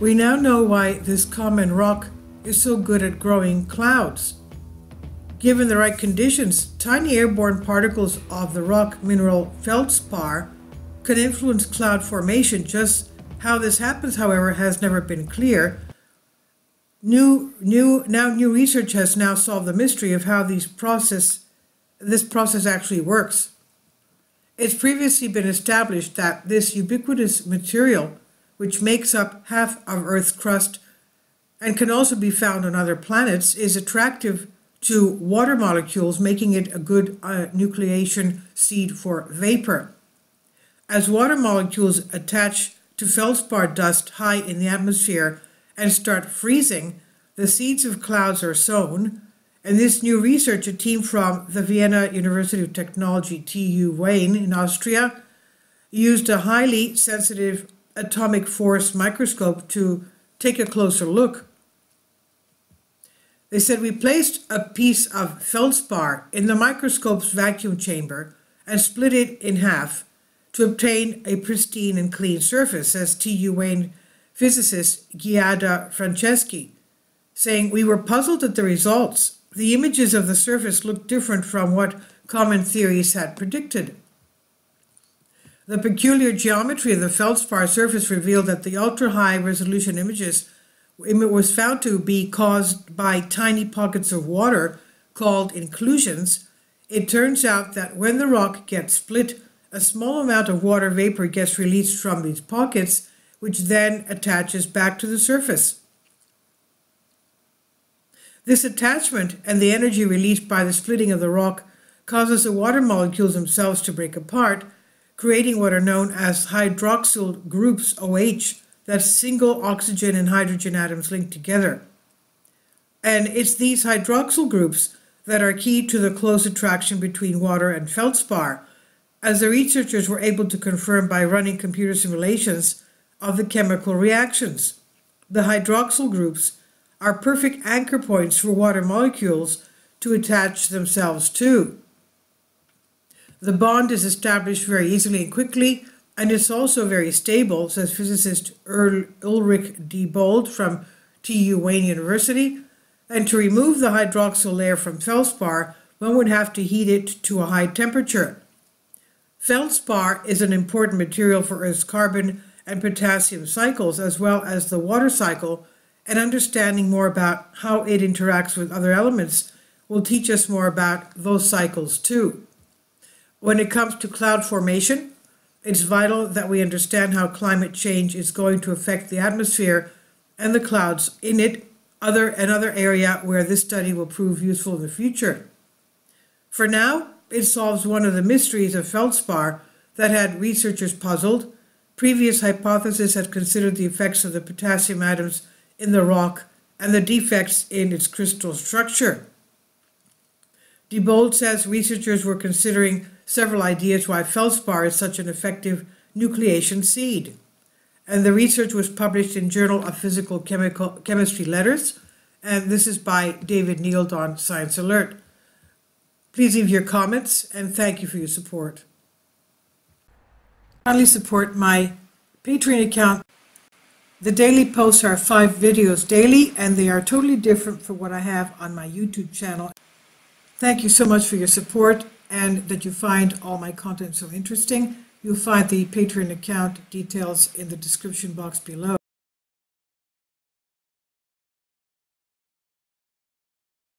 We now know why this common rock is so good at growing clouds. Given the right conditions, tiny airborne particles of the rock mineral feldspar can influence cloud formation. Just how this happens, however, has never been clear. New research has now solved the mystery of how this process actually works. It's previously been established that this ubiquitous material, which makes up half of Earth's crust and can also be found on other planets, is attractive to water molecules, making it a good nucleation seed for vapor. As water molecules attach to feldspar dust high in the atmosphere and start freezing, the seeds of clouds are sown. And this new research, a team from the Vienna University of Technology, TU Wien in Austria, used a highly sensitive atomic force microscope to take a closer look. They said, we placed a piece of feldspar in the microscope's vacuum chamber and split it in half to obtain a pristine and clean surface, says TU Wien physicist Giada Franceschi, saying, we were puzzled at the results. The images of the surface looked different from what common theories had predicted. The peculiar geometry of the feldspar surface revealed that the ultra-high resolution images was found to be caused by tiny pockets of water called inclusions. It turns out that when the rock gets split, a small amount of water vapor gets released from these pockets, which then attaches back to the surface. This attachment and the energy released by the splitting of the rock causes the water molecules themselves to break apart, creating what are known as hydroxyl groups, OH, that's single oxygen and hydrogen atoms linked together. And it's these hydroxyl groups that are key to the close attraction between water and feldspar, as the researchers were able to confirm by running computer simulations of the chemical reactions. The hydroxyl groups are perfect anchor points for water molecules to attach themselves to. The bond is established very easily and quickly, and it's also very stable, says physicist Ulrich Diebold from TU Wien University. And to remove the hydroxyl layer from feldspar, one would have to heat it to a high temperature. Feldspar is an important material for Earth's carbon and potassium cycles, as well as the water cycle, and understanding more about how it interacts with other elements will teach us more about those cycles too. When it comes to cloud formation, it's vital that we understand how climate change is going to affect the atmosphere and the clouds in it, another area where this study will prove useful in the future. For now, it solves one of the mysteries of feldspar that had researchers puzzled. Previous hypotheses had considered the effects of the potassium atoms in the rock and the defects in its crystal structure. Diebold says researchers were considering several ideas why feldspar is such an effective nucleation seed. And the research was published in Journal of Physical Chemistry Letters, and this is by David Neild on Science Alert. Please leave your comments, and thank you for your support. Kindly support my Patreon account. The daily posts are 5 videos daily, and they are totally different from what I have on my YouTube channel. Thank you so much for your support and that you find all my content so interesting. You'll find the Patreon account details in the description box below.